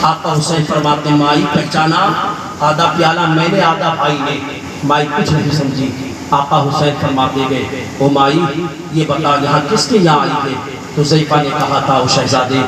آقا حسین فرماتے مائی پہچانا آدھا پیالہ میں نے آدھا بھائی نے. مائی کچھ نہیں سمجھی. آقا حسین فرماتے گئے او مائی یہ بتا یہاں کس کے یہاں آئی ہے؟ تو حذیفہ نے کہا تھا او شہزادے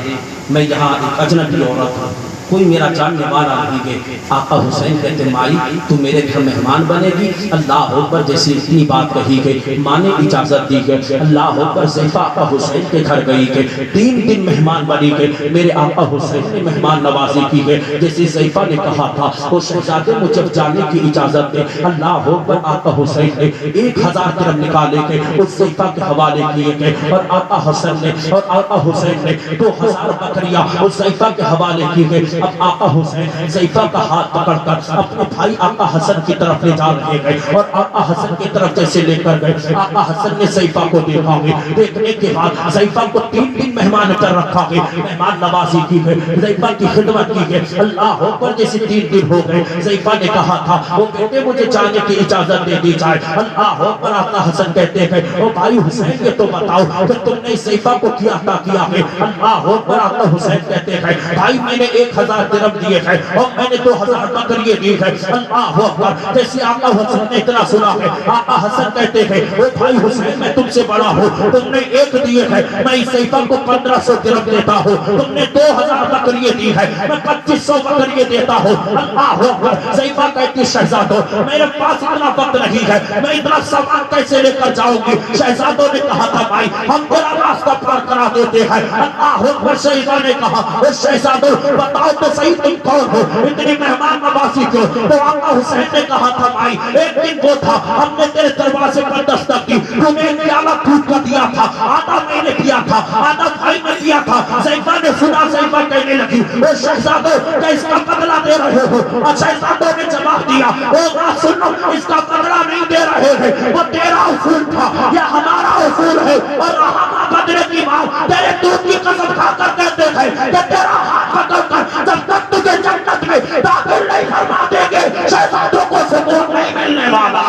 میں یہاں ایک اجنبی عورت ہوں, کوئی میرا جاننے والا نہیں ہے. آقا حسین کہتے مائی تو میرے گھر مہمان بنے گی. اللہ اکبر. جیسے اتنی بات کہی گئی ماں نے اجازت دی گئی. اللہ اکبر. حذیفہ آقا حسین کے گھر گئی کہ 3 دن مہمان بنی گئے. میرے آقا حسین نے مہمان نوازی کی گئی. جیسے حذیفہ نے کہا تھا وہ شہزادے مجھے جانے کی اجازت دے. اللہ اکبر. آقا حسین نے 1000 درہم نکالے گئے اس حذیفہ کے حوالے کیے گئے اور آقا حسن نے اور آقا حسین نے 2000 بکریاں اس حذیفہ کے حوالے کی گئے. اب آقا حسین حذیفہ کا ہاتھ پکڑ کر اپنے بھائی آقا حسن کی طرف لے جا رہے گئے اور آقا حسن کی طرف جیسے لے کر گئے آقا حسن نے حذیفہ کو دیکھا گئے. دیکھنے کے بعد حذیفہ کو 3 دن مہمان پر رکھا گئے. مہمان نوازی کی گئے. حذیفہ کی خدمت کی گئی. اللہ اکبر. جیسے 3 دن ہو گئے حذیفہ نے کہا تھا وہ بیٹے مجھے جانے کی اجازت دے دی جائے. اللہ اکبر. آقا حسن کہتے ہیں او بھائی حسین یہ تو بتاؤ کہ تم نے حذیفہ کو کیا عطا کیا ہے؟ اللہ اکبر. آقا حسین کہتے ہیں بھائی میں نے 1000 درہم دیے ہیں اور میں نے 2000 بکریے دی ہے. اللہ اکبر. جیسے آقا حسن نے اتنا سنا ہے آقا حسن کہتے ہیں او بھائی حسین میں تم سے بڑا ہوں, تم نے 1 دیے ہے, میں حذیفہ کو 1500 درہم دیتا ہوں. تم نے 2000 بکریے دی ہے, میں 2500 بکریے دیتا ہوں. اللہ اکبر. حذیفہ کہتی شہزادو میرے پاس اتنا وقت نہیں ہے, میں اتنا سامان کیسے لے کر جاؤں گی؟ شہزادوں نے کہا تھا بھائی ہم تیرا راستہ پار کرا دیتے ہیں. اللہ اکبر. شہزادہ نے کہا او شہزادو بتاؤ تو صحیح تم کون ہو, اتنی مہمان نوازی کیوں؟ تو آقا حسین نے کہا تھا بھائی ایک دن وہ تھا ہم نے تیرے دروازے پر دستک کی, تمہیں ایک پیالہ دودھ کا دیا تھا, آدھا میں نے دیا تھا آدھا بھائی نے دیا تھا. حذیفہ نے سنا. حذیفہ کہنے لگی او شہزادو کیا اس کا بدلہ دے رہے ہو؟ اور شہزادوں نے جواب دیا او بات سنو اس کا بدلہ نہیں دے رہے ہیں, وہ تیرا اصول تھا یا ہمارا اصول ہے. اور ہم بدلے کی ماں تیرے دودھ کی قسم کھا کر کہتے ہیں کہ تیرا ہاتھ پکڑ کر جب تک تجھے جنت میں داخل نہیں فرما دیں گے شہزادوں کو سکون نہیں ملنے والا.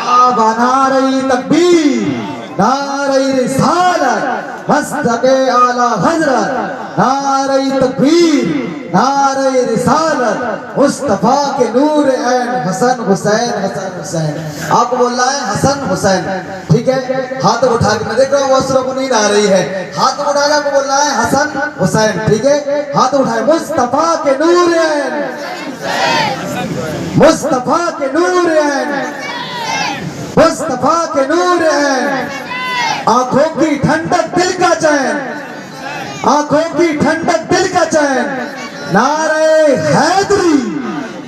نعرہ تکبیر, نعرہ رسالت, مصدق اعلی حضرت, نعرہ تکبیر, نعرہ رسالت, مصطفیٰ کے نور عین حسن حسین حسن حسین. آپ کو بولنا ہے حسن حسین, ٹھیک ہے؟ ہاتھ اٹھا کے میں دیکھ رہا ہوں وصلوں کو نیند آ رہی ہے, ہاتھ اٹھا کے آپ کو بولنا ہے حسن حسین, ٹھیک ہے؟ ہاتھ اٹھائے. مصطفیٰ کے نور عین, مصطفیٰ کے نور عین, مصطفیٰ کے نور عین, آنکھوں کی ٹھنڈک دل کا چین, آنکھوں کی ٹھنڈک دل کا چین. نعرہ حیدری,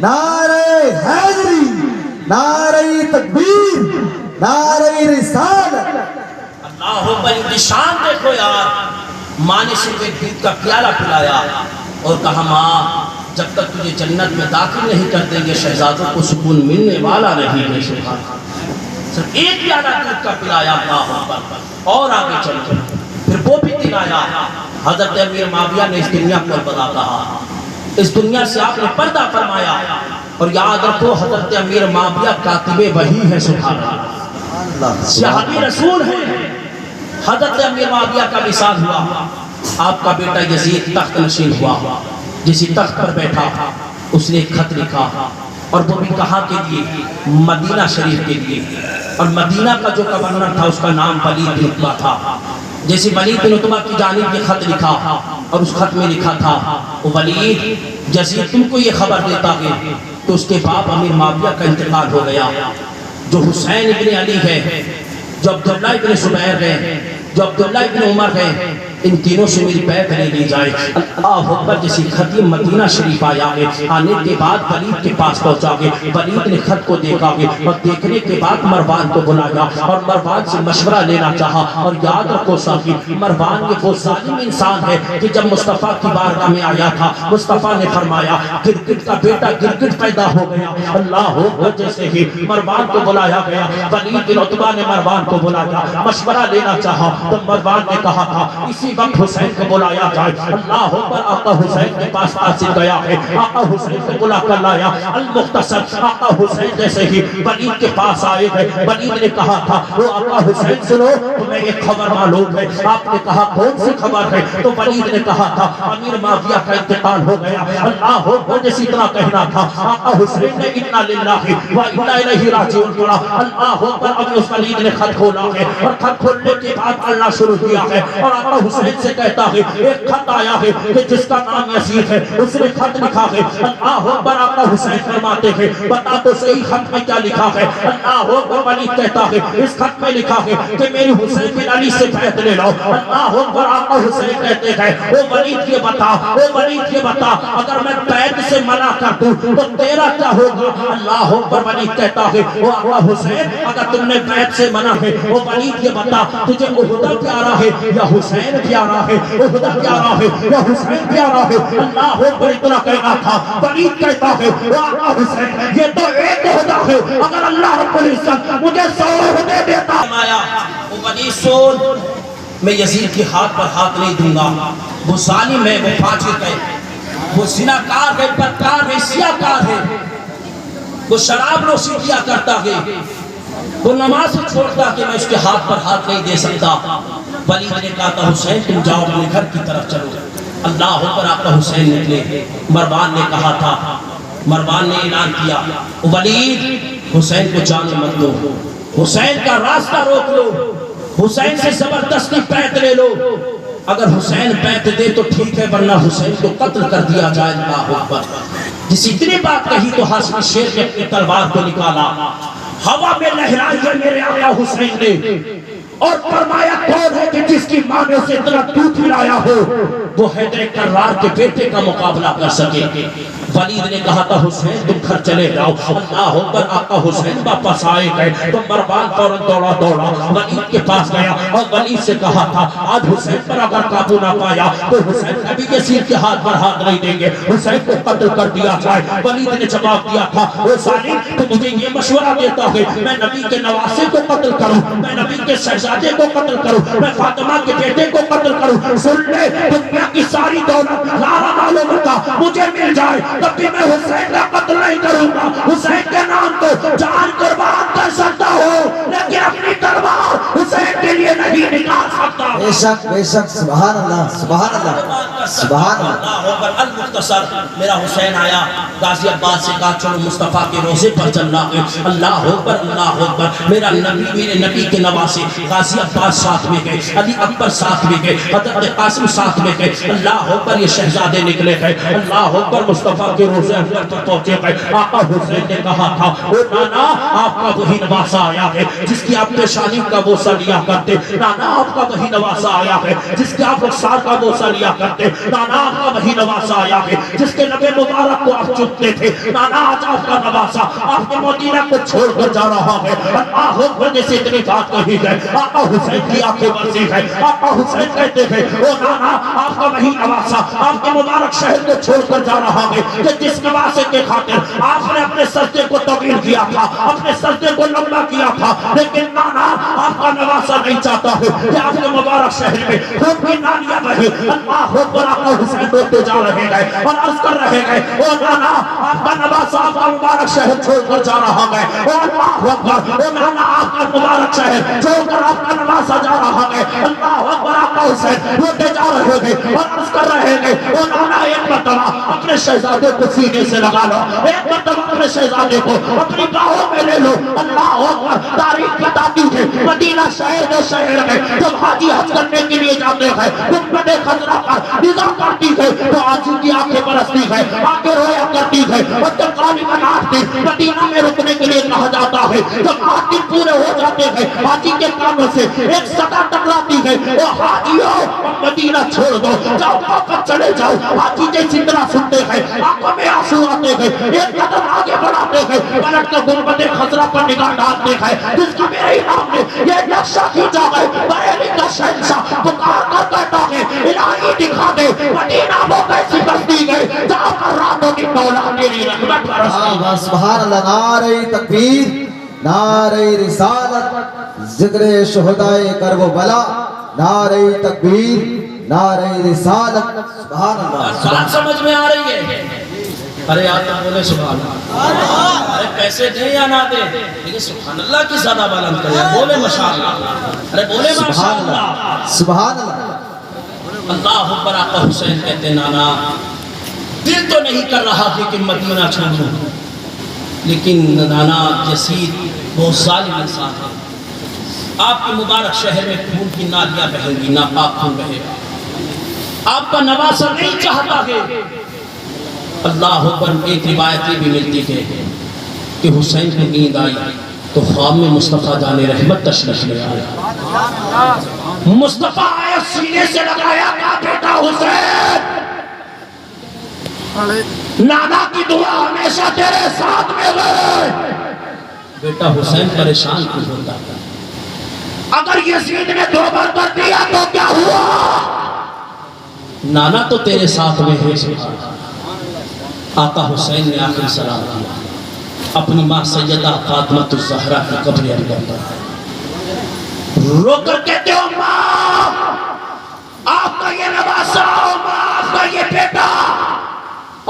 نعرہ حیدری, نعرہ تکبیر, نعرہ رسالت. اللہ اکبر. انتشان دیکھو یار. ماں نے صرف ایک دودھ کا پیالہ پلایا اور کہا ماں جب تک تجھے جنت میں داخل نہیں کر دیں گے شہزادوں کو سکون ملنے والا نہیں ہے. سبحان اللہ. صرف ایک پیالہ دودھ کا پلایا. اللہ اکبر. اور آگے چل کر پھر وہ بھی دلایا. حضرت امیر معاویہ نے اس دنیا کو الوداع کہا, اس دنیا سے آپ نے پردہ فرمایا. اور یاد رکھو حضرت امیر معاویہ کاتب وحی ہے. سبحان اللہ. صحابی رسول ہیں. حضرت امیر معاویہ کا وصال ہوا, آپ کا بیٹا یزید تخت نشین ہوا. جسی تخت پر بیٹھا اس نے ایک خط لکھا اور وہ بھی کہاں کے لیے؟ مدینہ شریف کے لیے. اور مدینہ کا جو گورنر تھا اس کا نام ولید بن عتبہ تھا. جیسے ولید بن عتبہ کی جانب یہ خط لکھا اور اس خط میں لکھا تھا ولید یزید تم کو یہ خبر دیتا ہے تو اس کے باپ امیر معاویہ کا انتقال ہو گیا. جو حسین ابن علی ہے, جو عبداللہ ابن زبیر ہے, جو عبداللہ ابن عمر ہے, ان تینوں سے میری بیعت لے لی جائے. اللہ اکبر. جیسی خط مدینہ شریف آیا ہے, آنے کے بعد ولید کے پاس پہنچا گے. ولید نے خط کو دیکھا گے اور دیکھنے کے بعد مروان کو بلایا اور مروان سے مشورہ لینا چاہا. اور یاد رکھو ساتھی مروان یہ وہ ظالم انسان ہے کہ جب مصطفیٰ کی بارگاہ میں آیا تھا مصطفیٰ نے فرمایا گرگٹ کا بیٹا گرگٹ پیدا ہو گیا. اللہ اکبر. جیسے ہی مروان کو بلایا گیا ولید بن عتبہ نے مروان کو بلایا, مشورہ لینا چاہا تو مروان نے کہا تھا اسی وقت حسین کو بلایا جائے. اللہ اکبر. آقا حسین کے پاس قاصد گیا ہے, آقا حسین کو بلا کر لایا. المختصر آقا حسین جیسے ہی ولید کے پاس آئے گئے, ولید نے کہا تھا وہ آقا حسین سنو تمہیں ایک خبر معلوم ہے. آپ نے کہا کون سی خبر ہے؟ تو ولید نے کہا تھا امیر معاویہ کا انتقال ہو گیا. اللہ اکبر. جس اتنا کہنا تھا آقا حسین نے انا للہ و انا الیہ راجعون پڑھا. اللہ اکبر. اب اس ولید نے خط کھولا ہے اور خط کھولنے کے بعد اللہ شروع کیا ہے اور آقا حسین سے کہتا ہے ایک خط آیا ہے کہ جس کا نام یزید ہے اس نے خط لکھا ہے. اللہ اکبر. آقا حسین فرماتے ہیں بتا تو صحیح خط میں کیا لکھا ہے؟ اللہ اکبر. ولید کہتا ہے اس خط میں لکھا ہے کہ میری حسین بن علی سے بیعت لے لو. اللہ اکبر. آقا حسین کہتے ہیں او ولید یہ بتا, او ولید یہ بتا اگر میں بیعت سے منع کر دوں تو تیرا کیا ہوگا؟ اللہ اکبر. ولید کہتا ہے او آقا حسین اگر تم نے بیعت سے منع ہے, او ولید یہ بتا تجھے عہدہ پیارا ہے یا حسین پیارا ہے؟ عہدہ پیارا ہے یا حسین پیارا ہے؟ اللہ اکبر. اتنا کہنا تھا. ولید کہتا ہے او آقا حسین یہ تو ایک عہدہ ہے, اگر اللہ رب العزت مجھے 100 عہدے دیتا. او ولید سن, میں یزید کی ہاتھ پر ہاتھ نہیں دوں گا. وہ ظالم ہے, وہ فاجر ہے, وہ زناکار ہے, بدکار ہے, سیاکار ہے, وہ شراب نوشی کیا کرتا ہے, وہ نماز چھوڑتا کہ میں اس کے ہاتھ پر ہاتھ نہیں دے سکتا. ولید نے کہا تھا حسین تم جاؤ اپنے گھر کی طرف چلو. اللہ اکبر. آقا حسین نکلے. مروان نے کہا تھا, مروان نے اعلان کیا ولید حسین کو جانے مت دو, حسین کا راستہ روک لو, حسین سے زبردستی بیعت لے لو. اگر حسین بیعت دے تو ٹھیک ہے ورنہ حسین کو قتل کر دیا جائے. اللہ اکبر. جس اتنی بات کہی تو ہاشمی شیر نے اپنی تلوار کو نکالا, ہوا میں لہرائی ہے میرے آقا حسین نے اور فرمایا کون ہے کہ جس کی ماں نے اسے اتنا دودھ پلایا ہو وہ حیدر کرار کے بیٹے کا مقابلہ کر سکے. ولید نے کہا تھا حسین تم گھر چلے جاؤ. اللہ اکبر. آقا حسین واپس آئے گئے تو مروان فوراً دوڑا ولید کے پاس گیا اور ولید سے کہا تھا آج حسین پر اگر قابو نہ پایا تو حسین نبی کے سیر کے ہاتھ پر ہاتھ نہیں دیں گے, حسین کو قتل کر دیا جائے. ولید نے جواب دیا تھا او ظالم تو مجھے یہ مشورہ دیتا ہے میں نبی کے نواسے کو قتل کروں, میں نبی کے شہزادے کو قتل کروں, میں فاطمہ کے بیٹے کو قتل کروں. سن لے دنیا کی ساری دولت لارا معلوم کا مجھے مل جائے تب بھی میں حسین کا قتل نہیں کروں گا. حسین کے نام تو جان قربان کر سکتا ہوں لیکن اپنی تلوار حسین کے لیے نہیں نکال سکتا. بے شک بے شک. سبحان اللہ سبحان اللہ سبحان اللہ. المختصر. میرا حسین آیا غازی عباس سے کہا چلو مصطفیٰ کے روزے پر چلنا ہے. اللہ اکبر. اللہ اکبر. میرا نبی میرے نبی کے نواسے غازی عباس ساتھ میں گئے, علی اکبر ساتھ میں گئے, حضرت قاسم ساتھ میں گئے. اللہ اکبر. یہ شہزادے نکلے گئے. اللہ اکبر. مصطفیٰ کے روزے اندر تک پہنچے گئے. آقا حسین نے کہا تھا او نانا آپ کا وہی نواسا آیا ہے جس کی آپ پیشانی کا بوسہ لیا کرتے. نانا آپ کا وہی نواسا آیا ہے جس کے آپ رخسار کا بوسہ لیا کرتے. نانا آپ کا وہی نواسا آیا ہے جس کے لب مبارک کو آپ چکتے تھے. نانا آج آپ کا نواسا آپ کے مدینہ کو چھوڑ کر جا رہا ہے. اللہ اکبر. جیسے اتنی بات کہی ہے آقا حسین کی آنکھیں برسی ہے. آقا حسین کہتے ہیں او نانا آپ کا وہی نواسا آپ کے مبارک شہر کو چھوڑ کر جا رہا ہے کہ جس نواسے کے خاطر آپ نے اپنے سجدے کو طویل کیا تھا, اپنے سجدے کو لمبا کیا تھا, لیکن نانا آپ کا نواسا نہیں چاہتا ہے کہ آپ کے مبارک شہر میں خون کی نالیاں بہے. اللہ اکبر. آقا حسین روتے جا رہے گئے اور عرض کر رہے گئے او نانا آپ کا نواسا آپ کا مبارک شہر چھوڑ کر جا رہا ہے. او اللہ اکبر. او نانا آپ کا مبارک شہر چھوڑ کر آپ کا نواسا جا رہا ہے. اللہ اکبر. آقا حسین روتے جا رہے گئے اور عرض کر رہے گئے او نانا ایک مرتبہ اپنے شہزادے کو سینے سے لگا لو, ایک مرتبہ اپنے شہزادے کو اپنی باہوں میں لے لو. اللہ اکبر. تاریخ بتاتی ہے مدینہ شہر میں جب حاجی حج کرنے کے لیے جاتے ہیں گنبد خضرا پر نگاہ کرتی ہے تو حاجی کی آنکھیں برستی ہے, آنکھیں رویا کرتی ہے. اور جب غالباً 8 دن مدینہ میں رکنے کے لیے کہا جاتا ہے, جب 8 دن پورے ہو جاتے ہیں حاجی کے کانوں سے ایک صدا ٹکراتی ہے او حاجیو مدینہ چھوڑ دو, جاؤ واپس چلے جاؤ. حاجی جیسی طرح سنتے ہیں آنکھوں میں آنسو آتے ہیں, ایک قدم آگے بڑھاتے ہیں, پلٹ کر گنبد خضرا پر نگاہ ڈالتے ہیں جس کا میرے امام نے یہ نقشہ کھینچا ہے. بریلی کا شہنشاہ پکار کر کہتا ہے الہی دکھا دے مدینہ وہ کیسی بستی گئے جہاں پر راتوں کی مولا تیری رحمت برستی. سبحان اللہ. نعرہ تکبیر, نعرہ رسالت, ذکر شہدائے کربلا, نعرہ تکبیر, نعرہ رسالت سبحان اللہ بات سمجھ میں آ رہی ہے؟ ارے آپ بولے سبحان اللہ، ارے پیسے دیں یا نہ دیں لیکن سبحان اللہ کی زیادہ بلند کریں، بولے ماشاءاللہ، ارے بولے سبحان ماشاءاللہ۔ اللہ سبحان اللہ اللہ اکبر۔ آقا حسین کہتے نانا دل تو نہیں کر رہا تھا کہ مدینہ چھوڑوں، لیکن نانا یزید بہت ظالم انسان ہے، آپ کے مبارک شہر میں خون کی نالیاں بہے گی، ناپاک خون بہے گا، آپ کا نواسہ نہیں چاہتا ہے۔ اللہ اکبر۔ ایک روایت یہ بھی ملتی ہے کہ حسین کو نیند آئی تو خواب میں مصطفیٰ جان رحمت تشریف لے آیا، مصطفیٰ آیا سینے سے لگایا، کہا بیٹا حسین نانا کی دعا ہمیشہ تیرے ساتھ میں رہے۔ بیٹا حسین پریشان کیوں ہوتا ہے؟ اگر یزید نے توبہ کر دیا تو کیا ہوا؟ نانا تو تیرے ساتھ میں ہے۔ آقا حسین نے آخری سلام کیا، اپنی ماں سیدہ فاطمۃ الزہرا کی قبر ارجل پر رو کر کہتے ہو ماں آپ کا یہ نواسہ، ماں آپ کا یہ بیٹا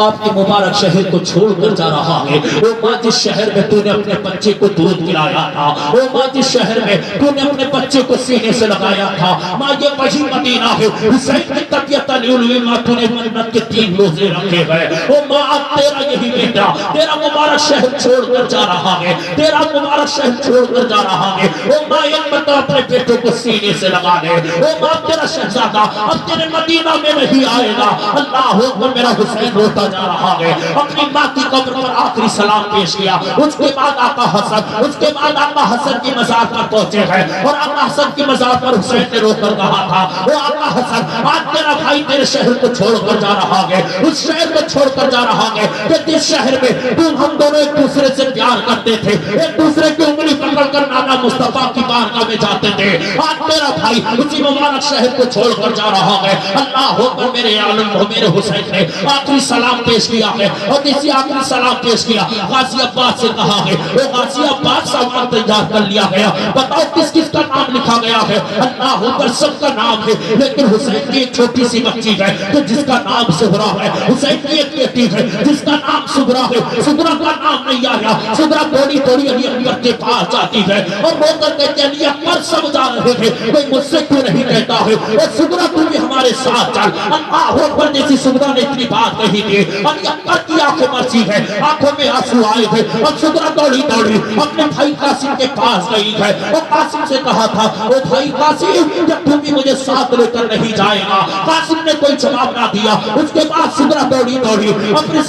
آپ کے مبارک شہر کو چھوڑ کر جا رہا ہے۔ وہ ماں جس شہر میں تو نے اپنے بچے کو دودھ پلایا تھا، وہ ماں جس شہر میں تو نے اپنے بچے کو سینے سے لگایا تھا، ماں یہ وہی مدینہ ہے۔ حسین کی طبیعت علوی ماں تو نے جنت کے 3 روزے رکھے گئے۔ وہ ماں اب تیرا یہی بیٹا تیرا مبارک شہر چھوڑ کر جا رہا ہے، تیرا مبارک شہر چھوڑ کر جا رہا ہے۔ وہ ماں ایک مرتبہ اپنے بیٹوں کو سینے سے لگا لے، وہ ماں تیرا شہزادہ اب تیرے مدینہ میں نہیں آئے گا۔ اللہ اکبر۔ میرا حسین روتا جا رہا ہے، اپنی ماں کی قبر پر آخری سلام پیش کیا۔ اس کے بعد آقا حسن، اس کے بعد آقا حسن کی مزار پر پہنچے ہیں اور آقا حسن کی مزار پر حسین نے رو کر کہا تھا وہ آقا حسن آج تیرا بھائی تیرے شہر کو چھوڑ کر جا رہا ہے، اس شہر کو چھوڑ کر جا رہا ہے کہ جس شہر میں ہم دونوں ایک دوسرے سے پیار کرتے تھے، ایک دوسرے کی انگلی پکڑ کر نانا مصطفیٰ کی بارگاہ میں جاتے تھے، آج تیرا بھائی اسی مبارک شہر کو چھوڑ کر جا رہا ہے۔ اللہ اکبر۔ میرے عالم میرے حسین نے آخری سلام پیش کیا ہے اور اسی آخری سلام پیش کیا۔ غازی عباس سے کہا ہے وہ غازی عباس سامان تیار کر لیا گیا، بتاؤ کس کس کا نام لکھا گیا ہے؟ اللہ اکبر۔ سب کا نام ہے لیکن حسین کی ایک چھوٹی سی بچی ہے تو جس کا نام سغرا ہے، حسین کی ایک بیٹی ہے جس کا نام سغرا ہے، سغرا کا نام نہیں آیا۔ سغرا تھوڑی تھوڑی علی اکبر کے پاس جاتی ہے اور وہ کر کہتے ہیں علی اکبر سب جا رہے تھے کوئی مجھ سے کیوں نہیں کہتا ہے اور سغرا تو بھی ہمارے ساتھ چل۔ اللہ اکبر۔ جیسی سغرا نے اتنی بات کہی تھی علی اکبر کی آنکھیں مرسی ہے، آنکھوں میں آنسو آئے تھے اور سغرا دوڑی دوڑی اپنے بھائی قاسم کے پاس گئی ہے اور قاسم سے کہا تھا او بھائی قاسم جب تم بھی مجھے ساتھ لے کر نہیں جائے گا۔ قاسم نے کوئی جواب نہ دیا۔ اس کے بعد سغرا دوڑی دوڑی اپنے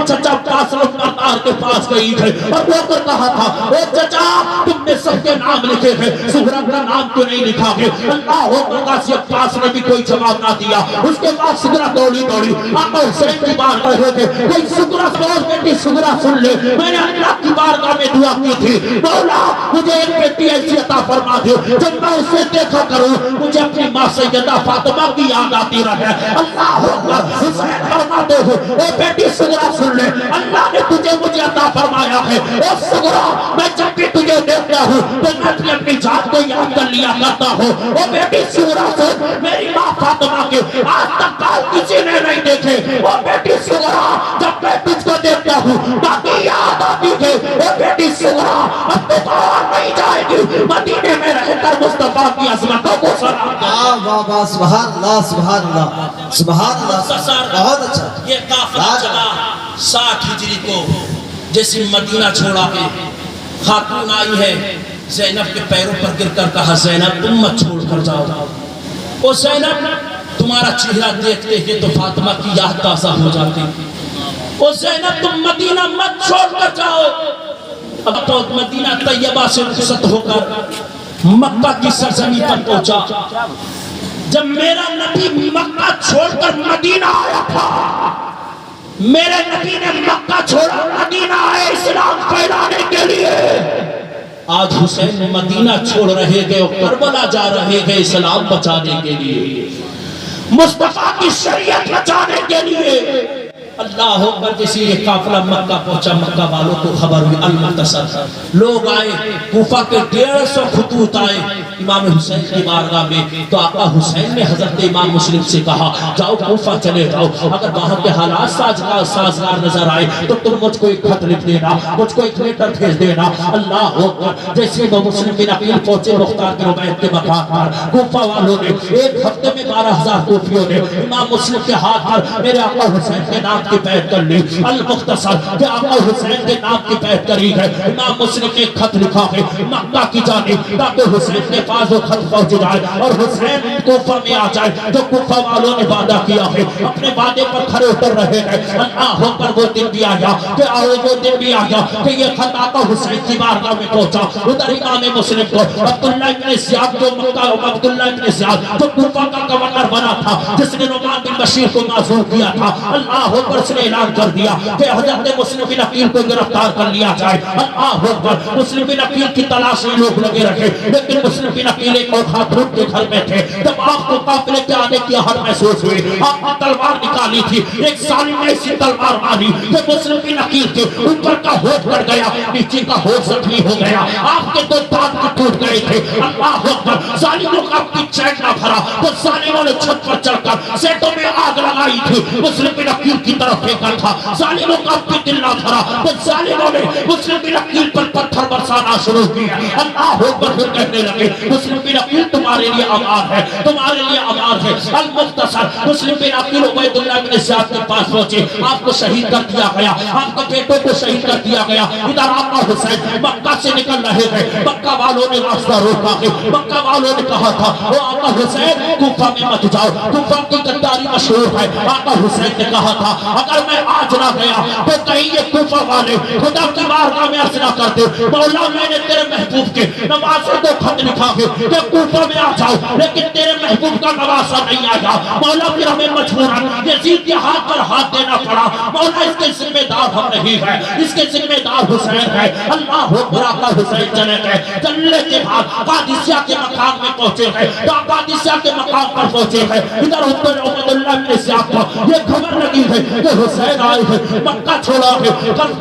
چچا قاسم مردار کے پاس گئی ہے اور وہ کر کہا تھا او چچا تم نے سب کے نام لکھے ہیں، سغرا کا نام کیوں نہیں لکھا ہے؟ اللہ اکبر۔ قاسم عباس نے بھی کوئی جواب نہ دیا۔ اس کے بعد سغرا دوڑی آقا حسین کی بارگاہ میں گئے کوئی سغرا سوچ بیٹی سغرا سن لے میں نے اللہ کی بارگاہ میں دعا کی تھی مولا مجھے ایک بیٹی ایسی عطا فرما دے جب میں اسے دیکھا کروں مجھے اپنی ماں سیدہ فاطمہ کی یاد آتی رہے۔ اللہ اکبر۔ حسین فرماتے ہو اے بیٹی سغرا سن لے اللہ نے تجھے مجھے عطا فرمایا ہے، اے سغرا میں جب بھی تجھے دیکھتا ہوں تو میں اپنی ذات کو یاد کر لیا کرتا ہوں۔ اے بیٹی سغرا سن میری ماں فاطمہ کے آج تک بال کسی نے نہیں دیکھے، وہ بیٹی سغرا جب میں تجھ کو دیکھتا ہوں باقی یاد آتی ہے۔ وہ بیٹی سغرا اب تو اور نہیں جائے گی، مدینے میں رہ کر مصطفیٰ کی عظمتوں کو سلام دے۔ واہ واہ سبحان اللہ سبحان اللہ سبحان اللہ۔ بہت اچھا۔ یہ قافلہ چلا 60 ہجری کو جیسے مدینہ چھوڑا کے خاتون آئی ہے زینب کے پیروں پر گر کر کہا زینب تم مت چھوڑ کر جاؤ۔ او زینب تمہارا چہرہ دیکھتے ہیں تو فاطمہ کی یاد تازہ ہو جاتی۔ او زینب تم مدینہ مت چھوڑ کر جاؤ۔ اب تو مدینہ طیبہ سے رخصت ہو کر مکہ کی سرزمین پر پہنچا۔ جب میرا نبی مکہ چھوڑ کر مدینہ آیا تھا، میرے نبی نے مکہ چھوڑا مدینہ آئے اسلام پھیلانے کے لیے۔ آج حسین مدینہ چھوڑ رہے گئے اور کربلا جا رہے گئے اسلام بچانے کے لیے، مصطفیٰ کی شریعت بچانے کے لیے۔ اللہ اکبر جیسے یہ قافلہ مکہ پہنچا، مکہ والوں کو خبر ہوئی المختصر، لوگ آئے کوفہ کے 150 خطوط آئے امام حسین کی بارگاہ میں، تو آقا حسین نے حضرت امام مسلم سے کہا جاؤ کوفہ چلے جاؤ، اگر وہاں کے حالات سازگار نظر آئے تو تم مجھ کو ایک خط لکھ دینا، مجھ کو ایک لیٹر بھیج دینا۔ اللہ اکبر، جیسے وہ مسلم بن عقیل پہنچے مختار کے ربیعت کے مقام پر، کوفہ والوں نے ایک ہفتے میں 12,000 کوفیوں نے امام مسلم کے ہاتھ پر میرے آقا حسین کے نام کی بیعت کر لی۔ المختصر کہ آقا حسین کے نام کی بیعت کری ہے، امام مسلم نے ایک خط لکھا ہے مکہ کی جانب تاکہ حسین کے پاس وہ خط پہنچ جائے اور حسین کوفہ میں آ جائے، جو کوفہ والوں نے وعدہ کیا ہے اپنے وعدے پر کھڑے اتر رہے ہیں۔ اللہ اکبر، وہ دن بھی آیا کہ وہ دن بھی آیا کہ یہ خط آقا حسین کی بارگاہ میں پہنچا۔ ادھر امام مسلم کو عبداللہ ابن زیاد جو مکہ، عبداللہ ابن زیاد جو کوفہ کا گورنر بنا تھا، جس نے نعمان بن بشیر کو معزول کیا تھا، اللہ اکبر اس نے اعلان کر دیا کہ حضرت مسلم بن عقیل کو گرفتار کر لیا جائے۔ اللہ اکبر، مسلم بن عقیل کی تلاش میں لوگ لگے رکھے، لیکن مسلم بن عقیل ایک اور خاتون کے گھر میں تھے۔ جب آپ کو قافلے کے آنے کی حد محسوس ہوئی، آپ نے تلوار نکالی تھی، ایک ظالم نے ایسی تلوار ماری کہ مسلم بن عقیل کے اوپر کا ہونٹ کٹ گیا، نیچے کا ہونٹ زخمی ہو گیا، آپ کے 2 دانت بھی ٹوٹ گئے تھے۔ اللہ اکبر، ظالموں کا آپ کی چین نہ بھرا تو ظالموں نے چھت پر چڑھ کر سیٹوں میں آگ لگائی تھی، مسلم بن عقیل کی طرف پھینکا تھا۔ ظالموں کا آپ کی دل نہ بھرا تو ظالموں نے مسلم بن عقیل پر پتھر برسانا شروع کیا۔ اللہ اکبر، پھر کہنے لگے مسلم بن عقیل تمہارے لیے امان ہے، تمہارے لیے امان ہے۔ المختصر، مسلم بن عقیل عبید اللہ بن زیاد کے پاس پہنچے، آپ کو شہید کر دیا گیا، آپ کے بیٹوں کو شہید کر دیا گیا۔ ادھر آقا حسین مکہ سے نکل رہے ہیں، مکہ والوں نے راستہ روکا ہے، مکہ والوں نے کہا تھا وہ آقا حسین کوفہ میں مت جاؤ، کوفہ کی غداری مشہور ہے۔ آقا حسین نے کہا تھا اگر میں آج نہ گیا تو کہیں یہ کوفہ والے خدا کی بارگاہ میں عرض نہ کرتے مولا میں نے تیرے محبوب کے نواسے کو خط لکھا ہے کہ کوفہ میں آ جاؤ، لیکن تیرے محبوب کا نواسہ نہیں آیا۔ مولا پھر ہمیں مجبوراً یزید کے ہاتھ پر ہاتھ دینا پڑا، مولا اس کے ذمہ دار ہم نہیں ہیں، اس کے ذمہ دار حسین ہے۔ اللہ اکبر، آقا حسین چلے گئے، چلنے کے بعد قادسیہ کے مقام میں پہنچے ہیں، تو قادسیہ کے مقام پر پہنچے ہیں۔ ادھر عبد اللہ بن زیاد کو یہ خبر لگی ہے کہ حسین آئے ہیں، مکہ چھوڑا ہے،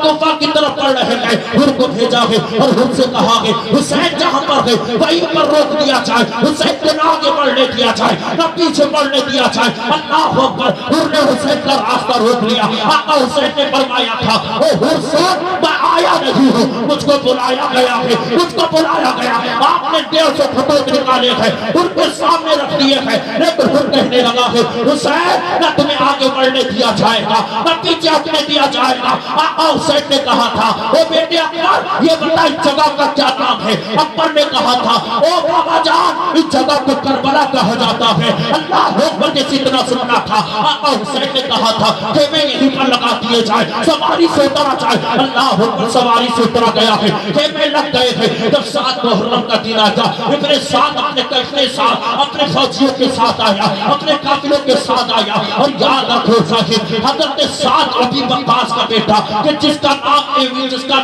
کوفہ کی طرف پڑھ رہے ہیں، ان کو بھیجا ہے اور ان سے کہا ہے حسین جہاں پر ہے وہیں پر روک دیا جائے، حسین کو نہ آگے بڑھنے دیا جائے نہ پیچھے بڑھنے دیا جائے۔ اللہ اکبر، انہوں نے حسین کا راستہ روک لیا۔ آقا حسین نے فرمایا تھا او حسین میں آیا نہیں ہوں، مجھ کو بلایا گیا ہے، مجھ کو بلایا گیا۔ آپ نے 150 خطوط نکالے ہیں، ان کے سامنے رکھ دیے ہیں، لیکن پھر کہنے لگا ہے حسین نہ تمہیں آگے بڑھنے دیا جائے گا نہ پیچھے ہٹنے دیا جائے گا۔ آقا حسین نے کہا تھا او بیٹے اکبر یہ بتا اس جگہ کا کیا نام ہے؟ اکبر نے کہا تھا او بابا جان اس جگہ کو کربلا کہا جاتا ہے۔ اللہ اکبر نے اتنا سننا تھا، آقا حسین نے کہا تھا کہ میں یہیں پر لگا دیے جائے، سواری سے اترا جائے۔ اللہ اکبر، سواری سے اترا گیا ہے، خیمے لگ گئے ہیں۔ جب 7 محرم کا دن آیا ابن سعد اپنے ساتھ اپنے فوجیوں کے ساتھ آیا، اپنے قافلوں کے ساتھ آیا، اور یاد رکھو صاحب حضرت سعد ابی وقاص کا بیٹا کہ جس کا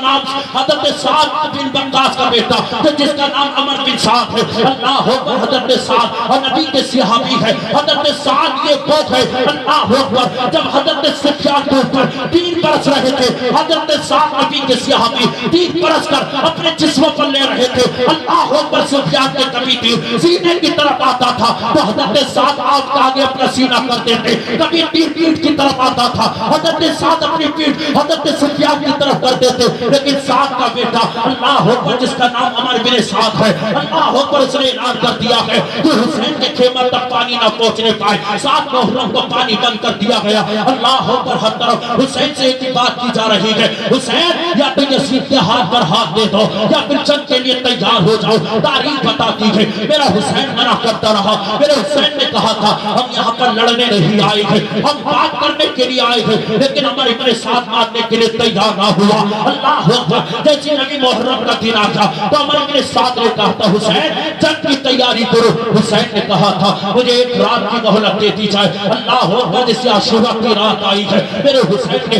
نام حضرت سعد بن وقاص کا بیٹا کہ جس کا نام عمر بن سعد ہے۔ اللہ اکبر، حضرت سعد اور نبی کے صحابی ہے، حضرت سعد یہ بہت ہے۔ اللہ اکبر، جب حضرت سفیان کے اوپر تیر برس رہے تھے، حضرت سعد نبی کے صحابی تیر برس کر اپنے جسموں پر لے رہے تھے۔ اللہ اکبر، سفیان کے کبھی تیر سینے کی طرف آتا تھا تو حضرت سعد آپ کا آگے اپنا سینہ کرتے تھے، کبھی تیر پیٹھ کی طرف آتا تھا حضرت سعد اپنی پیٹھ حضرت سفیان کی طرف کرتے تھے۔ لیکن سعد کا بیٹا اللہ اکبر جس کا نام عمر بن سعد ہے، اللہ اکبر اس نے اعلان کر دیا ہے کہ حسین کے خیمہ تک پانی نہ پہنچنے پائے، 7 محرم کو پانی بند کر دیا گیا۔ اللہ اکبر، ہر طرف حسین سے ایک بات کی جا رہی ہے حسین یا تو یزید کے ہاتھ پر ہاتھ دے دو یا پھر جنگ کے لیے تیار ہو جاؤ۔ تاریخ بتاتی ہے میرا حسین منع کرتا رہا، میرے حسین نے کہا تھا ہم یہاں پر لڑنے نہیں آئے ہیں، ہم بات کرنے کے لیے آئے ہیں، لیکن ہمارے اپنے ساتھ ماننے کے لیے تیار نہ ہوا۔ اللہ اکبر، جیسے نبی محرم کا دن آتا تو ہمارے اپنے ساتھ نے کہا تھا حسین جنگ کی تیاری کرو۔ حسین نے کہا تھا مجھے ایک رات کی مہلت دے دی جائے۔ اللہ اکبر، جیسے عاشورہ کی رات آئی ہے میرے حسین نے